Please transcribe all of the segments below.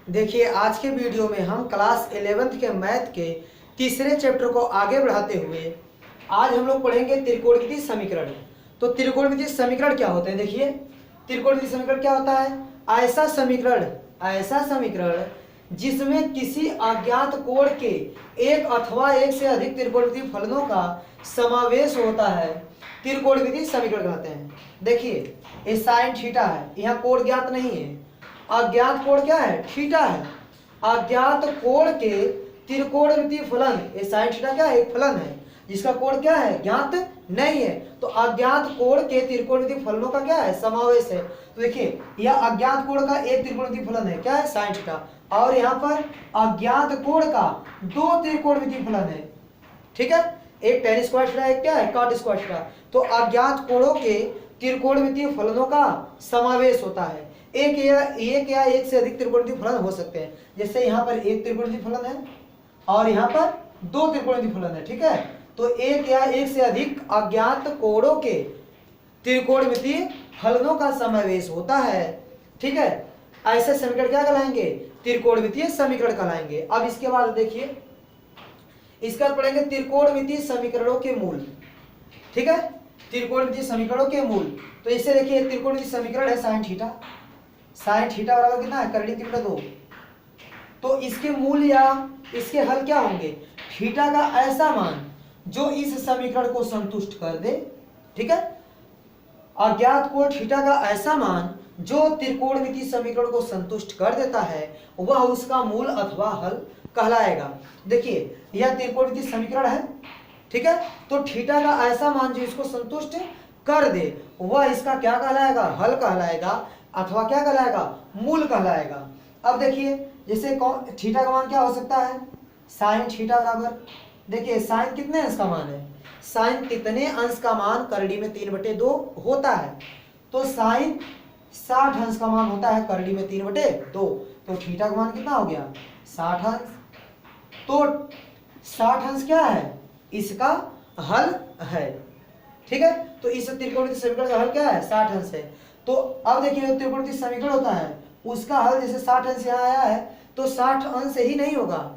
देखिए आज के वीडियो में हम क्लास 11th के मैथ के तीसरे चैप्टर को आगे बढ़ाते हुए आज हम लोग पढ़ेंगे त्रिकोणमितीय समीकरण। तो त्रिकोणमितीय समीकरण क्या होते हैं? देखिए त्रिकोणमितीय समीकरण क्या होता है? ऐसा समीकरण जिसमें किसी अज्ञात कोण के एक अथवा एक से अधिक त्रिकोणमितीय फलनों का समावेश होता है, त्रिकोणमितीय समीकरण कहते हैं। देखिए ये साइन थीटा है, यहाँ कोण ज्ञात नहीं है, अज्ञात कोण क्या है? थीटा है। अज्ञात कोण के त्रिकोणमितीय फलन, ये साइन थीटा क्या है? एक फलन है जिसका कोण क्या है? ज्ञात नहीं है। तो अज्ञात कोण के त्रिकोणमितीय फलनों का क्या है? समावेश है। तो देखिए यह अज्ञात कोण का एक त्रिकोणमितीय फलन है, क्या है? Sine theta. और यहाँ पर अज्ञात कोण का दो त्रिकोणमितीय फलन है, ठीक है, एक tan स्क्वायर थीटा, एक क्या है? cot square theta. तो अज्ञात कोणों के त्रिकोणमितीय फलनों का समावेश होता है। एक या एक से अधिक त्रिकोणमितीय फलन हो सकते हैं। जैसे यहाँ पर एक त्रिकोणमितीय फलन है और यहाँ पर दो त्रिकोणमितीय फलन है, ठीक है। तो एक या एक से अधिक अज्ञात कोणों के त्रिकोणमितीय फलनों का समावेश होता है, ठीक है। ऐसे समीकरण क्या कहलाएंगे? त्रिकोणमितीय समीकरण कहलाएंगे। अब इसके बाद देखिए इसका पढ़ेंगे त्रिकोणमितीय समीकरणों के मूल, ठीक है, त्रिकोणमितीय समीकरणों के मूल। तो इसे देखिए त्रिकोणमितीय समीकरण है साइन थीटा बराबर कितना है? करली तीव्रता 2। तो इसके मूल या इसके हल क्या होंगे? थीटा का ऐसा मान जो इस समीकरण को संतुष्ट कर दे, ठीक है। अज्ञात कोण थीटा का ऐसा मान जो त्रिकोणमितीय समीकरण को संतुष्ट कर देता है वह उसका मूल अथवा हल कहलाएगा। देखिए यह त्रिकोणमितीय समीकरण है, ठीक है। तो थीटा का ऐसा मान जो इसको संतुष्ट कर दे वह इसका क्या कहलाएगा? हल कहलाएगा, अथवा क्या कहलाएगा? मूल कहलाएगा। अब देखिए जैसे थीटा का मान क्या हो सकता है? साइन थीटा बराबर, देखिए साइन कितने अंश का मान है? साइन कितने अंश का मान करड़ी में 3/2 होता है। तो साइन 60 अंश का मान होता है करड़ी में 3/2। तो थीटा का मान कितना हो गया? 60 अंश। तो 60 अंश क्या है? इसका हल है, ठीक है। तो इस त्रिकोणमितीय समीकरण का हल क्या है? 60 अंश है। तो अब देखिए त्रिकोणमितीय समीकरण होता है उसका हल, जैसे 60 अंश यहाँ आया है तो 60 अंश ही नहीं होगा,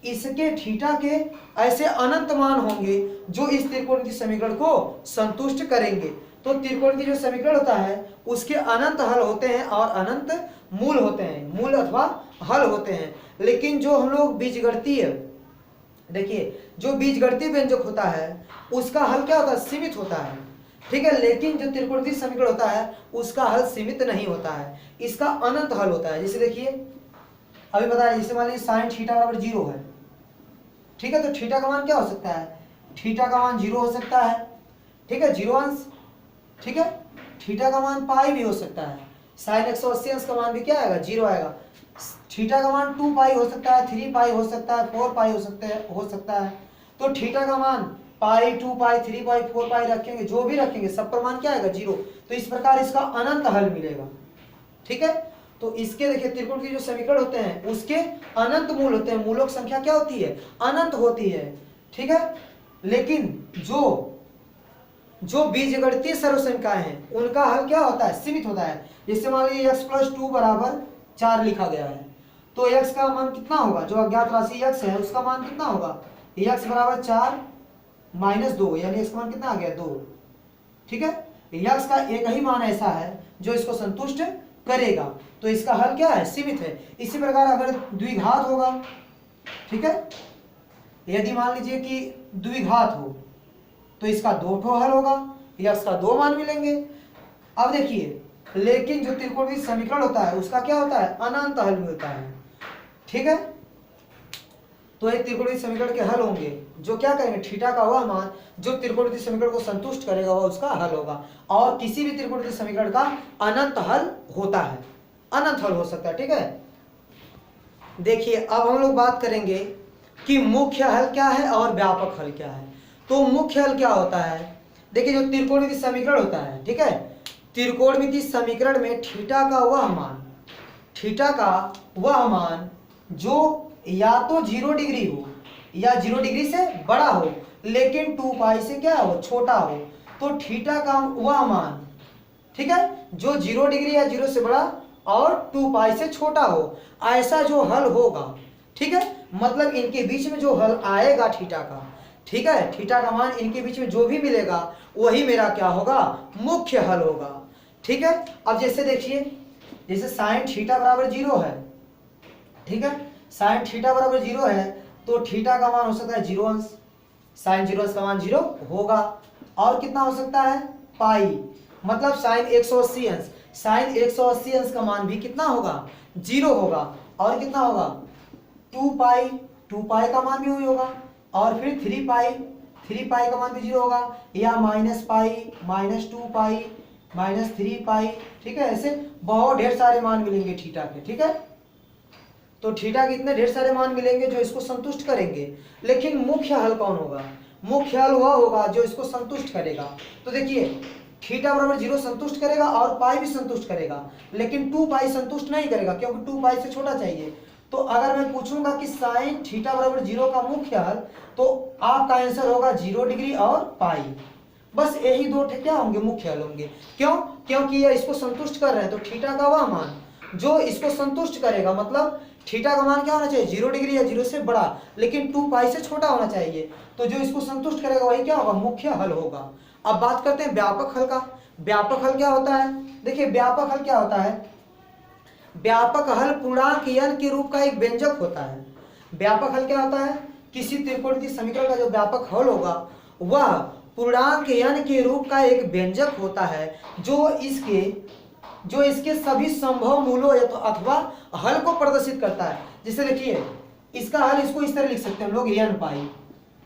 इसके थीटा के ऐसे अनंत मान होंगे जो इस त्रिकोणमितीय समीकरण को संतुष्ट करेंगे। तो त्रिकोणमितीय जो समीकरण होता है उसके अनंत हल होते हैं और अनंत मूल होते हैं, मूल अथवा हल होते हैं। लेकिन जो हम लोग बीजगणितीय, देखिए जो बीजगणितीय व्यंजक होता है उसका हल क्या होता है? सीमित होता है, ठीक है। लेकिन जो त्रिकोणमितीय समीकरण होता है उसका हल सीमित नहीं होता है, इसका अनंत हल होता है। जैसे देखिए अभी बताया, जैसे मान लीजिए साइन थीटा बराबर 0 है, ठीक है। तो थीटा का मान क्या हो सकता है? थीटा का मान 0 हो सकता है, ठीक है, 0 अंश, ठीक है। थीटा का मान पाई भी हो सकता है। साइन 180 अंश का मान भी क्या आएगा? 0 आएगा। थीटा का मान 2 पाई हो सकता है, 3 पाई हो सकता है, 4 पाई हो सकता है। तो थीटा का मान पाई, 2 पाई, 3 पाई, 4 पाई रखेंगे, जो भी रखेंगे सब पर मान क्या आएगा? 0। तो इस प्रकार इसका अनंत हल मिलेगा, ठीक है। तो इसके देखिए त्रिकोण के जो समीकरण होते हैं उसके अनंत मूल होते हैं, मूलों की संख्या क्या होती है? अनंत होती है, ठीक है। लेकिन जो बीजगणितीय सर्वसंख्याएं हैं उनका हल क्या होता है? सीमित होता है। जैसे मान लीजिए x + 2 = 4 लिखा गया है, तो x का मान कितना होगा? जो अज्ञात राशि x है उसका मान कितना होगा? x = 4 - 2, यानी x का मान कितना आ गया? 2, ठीक है। x का एक ही मान ऐसा है जो इसको संतुष्ट करेगा, तो इसका हल क्या है? सीमित है। इसी प्रकार अगर द्विघात होगा, ठीक है, यदि मान लीजिए कि द्विघात हो तो इसका 2 ठो हल होगा, x का 2 मान मिलेंगे। अब देखिए लेकिन जो त्रिकोणमितीय समीकरण होता है उसका क्या होता है? अनंत हल मिलता है, ठीक है। तो एक त्रिकोणमितीय समीकरण के हल होंगे जो क्या करेंगे? थीटा का वह मान जो त्रिकोणमितीय समीकरण को संतुष्ट करेगा वह उसका हल होगा। और किसी भी त्रिकोणमितीय समीकरण का अनंत हल होता है, अनंत हल हो सकता है, ठीक है। देखिए अब हम लोग बात करेंगे कि मुख्य हल क्या है और व्यापक हल क्या है। तो मुख्य हल क्या होता है? देखिए जो त्रिकोणमितीय समीकरण होता है, ठीक है, त्रिकोणमितीय समीकरण में थीटा का वह मान जो या तो 0 डिग्री हो या 0 डिग्री से बड़ा हो लेकिन 2 पाई से क्या हो? छोटा हो। तो थीटा का वह मान, ठीक है, जो 0 डिग्री या 0 से बड़ा और 2 पाई से छोटा हो, ऐसा जो हल होगा, ठीक है, मतलब इनके बीच में जो हल आएगा थीटा का, ठीक है, थीटा का मान इनके बीच में जो भी मिलेगा वही मेरा क्या होगा, मुख्य हल होगा, ठीक है। अब जैसे देखिए, जैसे साइन थीटा बराबर 0 है, ठीक है, साइन थीटा बराबर 0 है तो थीटा का मान हो सकता है 0 अंश, साइन 0 अंश का मान 0 होगा। और कितना हो सकता है, पाई, मतलब साइन 180 अंश, साइन 180 अंश का मान भी कितना होगा, 0 होगा। और कितना होगा, 2 पाई, 2 पाई का मान भी वही होगा। और फिर 3 पाई, 3 पाई का मान भी 0 होगा, या माइनस पाई, -2 पाई, -3 पाई, ठीक है। ऐसे बहुत ढेर सारे मान मिलेंगे थीटा के, ठीक है। तो थीटा के इतने ढेर सारे मान मिलेंगे जो इसको संतुष्ट करेंगे, लेकिन मुख्य हल कौन होगा, मुख्य हल वह होगा जो इसको संतुष्ट करेगा। तो देखिए, थीटा बराबर 0 संतुष्ट करेगा और पाई भी संतुष्ट करेगा, लेकिन 2 पाई संतुष्ट नहीं करेगा क्योंकि 2 पाई से छोटा चाहिए। तो अगर मैं पूछूंगा कि साइन थीटा बराबर 0 का मुख्य हल, तो आपका आंसर होगा 0 डिग्री और पाई। बस यही दो क्या होंगे, मुख्य हल होंगे। क्यों, क्योंकि ये इसको संतुष्ट कर रहे हैं, तो थीटा का वह मान जो इसको संतुष्ट करेगा, मतलब थीटा का मान क्या होना चाहिए, 0 डिग्री या 0 से बड़ा, लेकिन 2 पाई से छोटा होना चाहिए। तो जो इसको संतुष्ट करेगा वही क्या होगा, मुख्य हल होगा। अब बात करते हैं व्यापक हल का। व्यापक हल क्या होता है, देखिए व्यापक हल क्या होता है, व्यापक हल पूर्णांक n के रूप का एक व्यंजक होता है। व्यापक हल क्या होता है, किसी त्रिकोणमितीय समीकरण का जो व्यापक हल होगा वह पूर्णांक n के रूप का एक व्यंजक होता है जो इसके सभी संभव मूलों अथवा हल को प्रदर्शित करता है। जैसे देखिए, इसका हल इसको इस तरह लिख सकते हैं हम लोग, n पाई,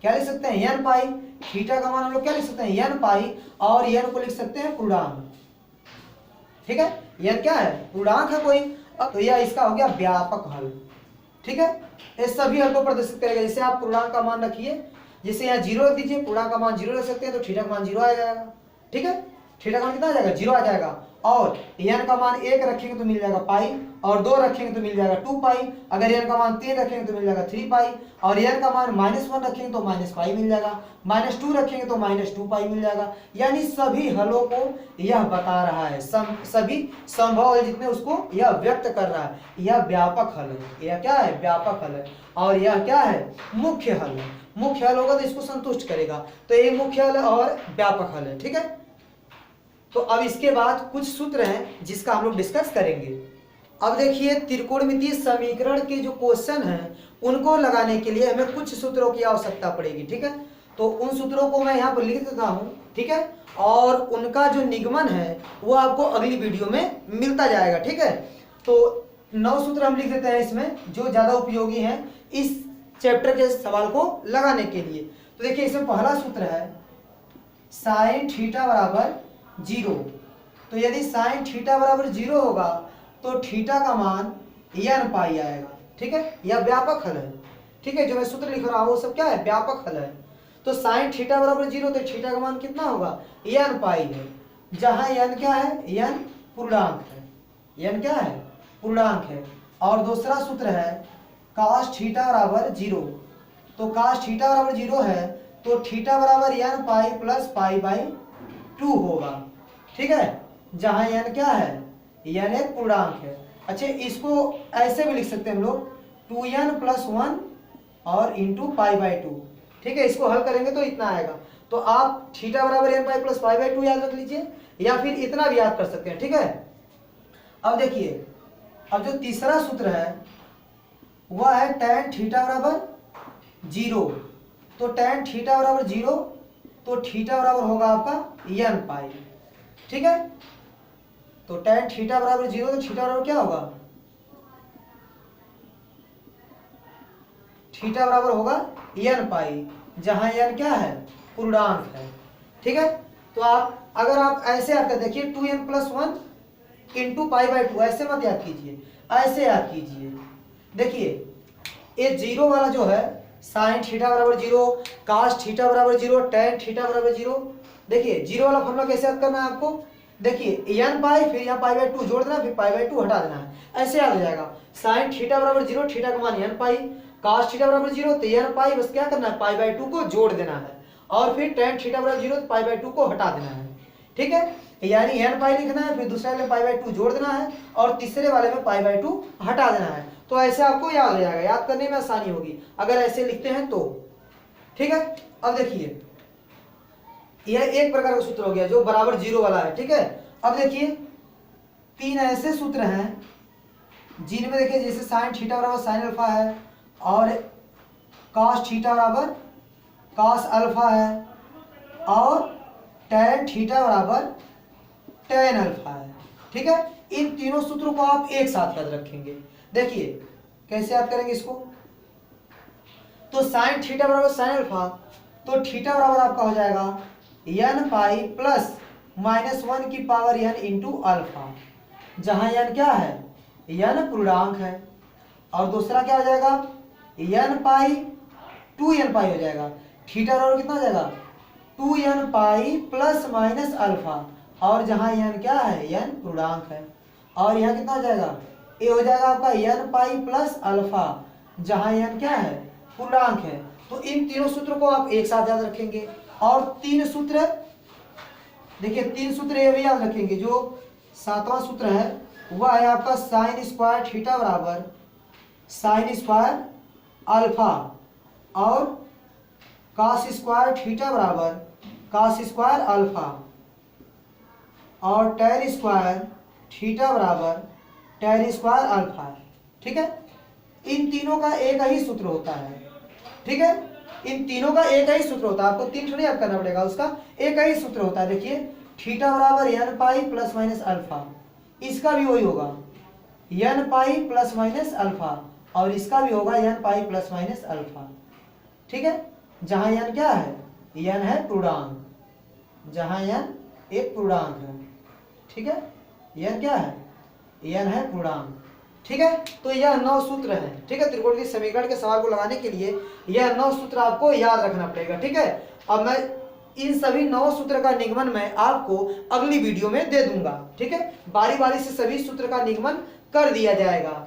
क्या लिख सकते हैं, n पाई। थीटा का मान हम लोग क्या लिख सकते हैं, n पाई, और n को लिख सकते हैं पूर्णांक, ठीक है। n क्या है, पूर्णांक है कोई। तो यह इसका हो गया व्यापक हल, ठीक है। ये सभी हल को प्रदर्शित करेगा। जैसे आप पूर्णांक का मान रखिए, जैसे यहाँ 0 रख दीजिए, पूर्णांक का मान 0 रख सकते हैं, तो थीटा का मान 0 आ जाएगा, ठीक है। थीटा का मान कितना आ जाएगा, 0 आ जाएगा। और n का मान 1 रखेंगे तो मिल जाएगा पाई, और 2 रखेंगे तो मिल जाएगा 2 पाई। अगर n का मान 3 रखेंगे तो मिल जाएगा 3 पाई, और n का मान -1 रखेंगे तो -पाई मिल जाएगा, -2 रखेंगे तो -2 पाई मिल जाएगा। यानी सभी हलों को यह बता रहा है, सभी संभव है जितने उसको यह व्यक्त कर रहा है। यह व्यापक हल है, यह क्या है, व्यापक हल है। और यह क्या है, मुख्य हल है। मुख्य हल होगा तो इसको संतुष्ट करेगा, तो ये मुख्य हल और व्यापक हल है, ठीक है। तो अब इसके बाद कुछ सूत्र हैं जिसका हम लोग डिस्कस करेंगे। अब देखिए, त्रिकोणमितीय समीकरण के जो क्वेश्चन हैं उनको लगाने के लिए हमें कुछ सूत्रों की आवश्यकता पड़ेगी, ठीक है। तो उन सूत्रों को मैं यहाँ पर लिख देता हूँ, ठीक है, और उनका जो निगमन है वो आपको अगली वीडियो में मिलता जाएगा, ठीक है। तो 9 सूत्र हम लिख देते हैं इसमें जो ज़्यादा उपयोगी हैं इस चैप्टर के सवाल को लगाने के लिए। तो देखिए, इसमें पहला सूत्र है साइन थीटा बराबर 0। तो यदि साइन थीटा बराबर 0 होगा तो थीटा का मान n पाई आएगा, ठीक है। यह व्यापक हल है, ठीक है। जो मैं सूत्र लिख रहा हूँ वो सब क्या है, व्यापक हल है। तो साइन थीटा बराबर 0 तो थीटा का मान कितना होगा, n पाई है, जहाँ n क्या है, n पूर्णांक है, n क्या है, पूर्णांक है। और दूसरा सूत्र है cos थीटा बराबर 0। तो cos थीटा बराबर 0 है तो थीटा बराबर n pi plus pi by 2 होगा, ठीक है, जहां n क्या है, n एक पूर्णांक है। अच्छा, इसको ऐसे भी लिख सकते हैं हम लोग 2n + 1 और इंटू पाई बाई 2, ठीक है। इसको हल करेंगे तो इतना आएगा। तो आप थीटा बराबर n pi plus pi by 2 याद रख लीजिए, या फिर इतना भी याद कर सकते हैं, ठीक है। अब देखिए, अब जो तीसरा सूत्र है वह है tan थीटा बराबर 0। तो tan थीटा बराबर 0 तो थीटा बराबर होगा आपका n पाई, ठीक है। तो tan थीटा बराबर 0 तो थीटा बराबर क्या होगा, थीटा बराबर होगा n पाई, जहां n क्या है, पूर्णांक है, ठीक है। तो आप अगर आप ऐसे याद कर देखिए 2n + 1 इंटू पाई बाई 2, ऐसे मत याद कीजिए, ऐसे याद कीजिए। देखिए, ये 0 वाला जो है साइन थीटा बराबर 0, कास थीटा बराबर 0, tan थीटा बराबर 0। देखिए 0 वाला फॉर्मूला कैसे याद करना है आपको, देखिए n पाई, फिर यहाँ पाई बाई 2 जोड़ देना, फिर पाई बाई 2 हटा देना है, ऐसे याद हो जाएगा। साइन थीटा बराबर 0, थीटा का मान n पाई, कास थीटा बराबर 0 तो n पाई, बस क्या करना है, पाई बाई 2 को जोड़ देना है, और फिर tan थीटा बराबर 0 तो पाई बाई 2 को हटा देना है, ठीक है। यानी n पाई लिखना है, फिर दूसरे वाले में पाई बाई 2 जोड़ देना है और तीसरे वाले में पाई बाई 2 हटा देना है। तो ऐसे आपको याद हो जाएगा, याद करने में आसानी होगी अगर ऐसे लिखते हैं तो। ठीक है, अब देखिए यह एक प्रकार का सूत्र हो गया जो बराबर 0 वाला है। ठीक है, अब देखिए 3 ऐसे सूत्र हैं जिनमें देखिए जैसे साइन थीटा बराबर साइन अल्फा है और कॉस थीटा बराबर कॉस अल्फा है और टैन थीटा बराबर टैन अल्फा है। ठीक है, इन तीनों सूत्रों को आप एक साथ याद रखेंगे। देखिए कैसे याद करेंगे इसको, तो साइन थीटा बराबर साइन अल्फा, तो थीटा बराबर आपका हो जाएगा n पाई प्लस -1 की पावर n इंटू अल्फा, जहां n क्या है, n पूर्णांक है, और दूसरा क्या हो जाएगा n पाई 2n पाई हो जाएगा। थीटा बराबर कितना हो जाएगा 2n pi plus minus alpha, और जहां n क्या है, n पूर्णांक है, और यहाँ कितना हो जाएगा, ये हो जाएगा आपका n पाई प्लस अल्फा, जहां n क्या है, पूर्णांक है। तो इन तीनों सूत्रों को आप एक साथ याद रखेंगे। और 3 सूत्र देखिए, 3 सूत्र ये भी याद रखेंगे। जो 7वां सूत्र है वह है आपका साइन स्क्वायर थीटा बराबर साइन स्क्वायर अल्फा और कॉस स्क्वायर थीटा बराबर कॉस स्क्वायर अल्फा और टैन स्क्वायर थीटा बराबर टैन स्क्वायर अल्फा। ठीक है, इन तीनों का एक ही सूत्र होता है। ठीक है, इन तीनों का एक ही सूत्र होता है, आपको 3 थोड़ी याद करना पड़ेगा, उसका एक ही सूत्र होता है। देखिए थीटा बराबर n pi plus minus alpha, इसका भी वही होगा n pi plus minus alpha, और इसका भी होगा n pi plus minus alpha. ठीक है, जहां n क्या है, n है पूर्णांक, जहां n एक पूर्णांक है। ठीक है, n क्या है, n है पूर्णांक। ठीक है, तो यह 9 सूत्र हैं। ठीक है, त्रिकोणमितीय समीकरण के सवाल को लगाने के लिए यह 9 सूत्र आपको याद रखना पड़ेगा। ठीक है, अब मैं इन सभी 9 सूत्र का निगमन मैं आपको अगली वीडियो में दे दूंगा। ठीक है, बारी बारी से सभी सूत्र का निगमन कर दिया जाएगा।